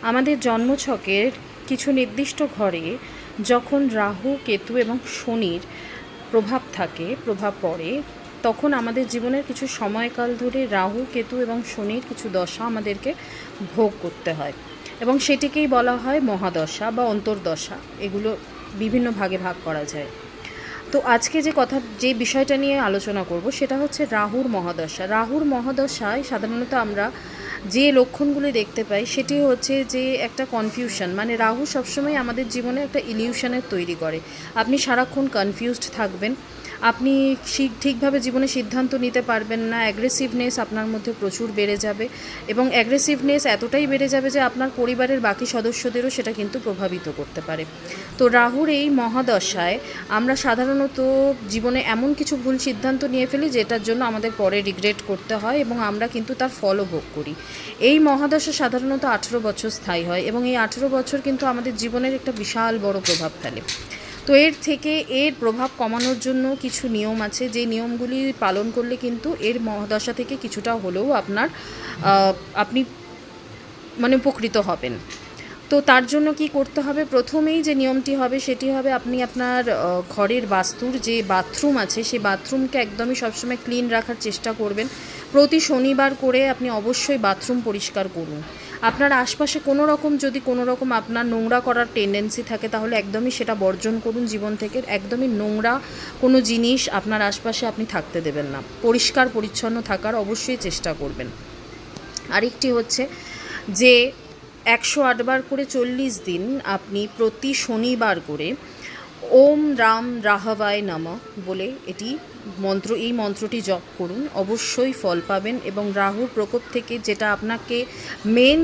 আমাদের জন্মছকের কিছু নির্দিষ্ট ঘরে যখন রাহু, কেতু এবং শনির প্রভাব পড়ে, তখন আমাদের জীবনের কিছু সময়কাল ধরে রাহু, কেতু এবং শনির কিছু দশা আমাদেরকে ভোগ করতে হয় এবং সেটিকেই বলা হয় মহাদশা বা অন্তর্দশা। এগুলো বিভিন্ন ভাগে ভাগ করা যায়। তো আজকে যে বিষয়টা নিয়ে আলোচনা করব সেটা হচ্ছে রাহুর মহাদশা। রাহুর মহাদশায় সাধারণত আমরা যে লক্ষণগুলি দেখতে পাই সেটি হচ্ছে যে একটা কনফিউশন, মানে রাহু সবসময় আমাদের জীবনে একটা ইলিউশনের তৈরি করে। আপনি সারাক্ষণ কনফিউজড থাকবেন, আপনি ঠিকভাবে জীবনে সিদ্ধান্ত নিতে পারবেন না, অ্যাগ্রেসিভনেস আপনার মধ্যে প্রচুর বেড়ে যাবে এবং অ্যাগ্রেসিভনেস এতটাই বেড়ে যাবে যে আপনার পরিবারের বাকি সদস্যদেরও সেটা কিন্তু প্রভাবিত করতে পারে। তো রাহুর এই মহাদশায় আমরা সাধারণত জীবনে এমন কিছু ভুল সিদ্ধান্ত নিয়ে ফেলি যেটার জন্য আমাদের পরে রিগ্রেট করতে হয় এবং আমরা কিন্তু তার ফলও ভোগ করি। এই মহাদশা সাধারণত 18 বছর স্থায়ী হয় এবং এই 18 বছর কিন্তু আমাদের জীবনের একটা বিশাল বড় প্রভাব ফেলে। তো এর প্রভাব কমানোর জন্য কিছু নিয়ম আছে, যে নিয়মগুলি পালন করলে কিন্তু এর মহাদশা থেকে কিছুটা হলেও আপনি মানে উপকৃত হবেন। তো তার জন্য কি করতে হবে? প্রথমেই যে নিয়মটি হবে সেটি হবে, আপনি আপনার ঘরের বাস্তুর যে বাথরুম আছে সেই বাথরুমকে একদমই সবসময় ক্লিন রাখার চেষ্টা করবেন। প্রতি শনিবার করে আপনি অবশ্যই বাথরুম পরিষ্কার করুন। আপনার আশপাশে যদি কোনো রকম আপনার নোংরা করার টেন্ডেন্সি থাকে তাহলে একদমই সেটা বর্জন করুন জীবন থেকে। একদমই নোংরা কোনো জিনিস আপনার আশপাশে আপনি থাকতে দেবেন না। পরিষ্কার পরিচ্ছন্ন থাকার অবশ্যই চেষ্টা করবেন। আরেকটি হচ্ছে যে 108 বার করে 40 দিন আপনি প্রতি শনিবার করে ওম রাম রাহবায় নমঃ বলে এই মন্ত্রটি জপ করুন। অবশ্যই ফল পাবেন এবং রাহুর প্রকোপ থেকে যেটা আপনাকে মেন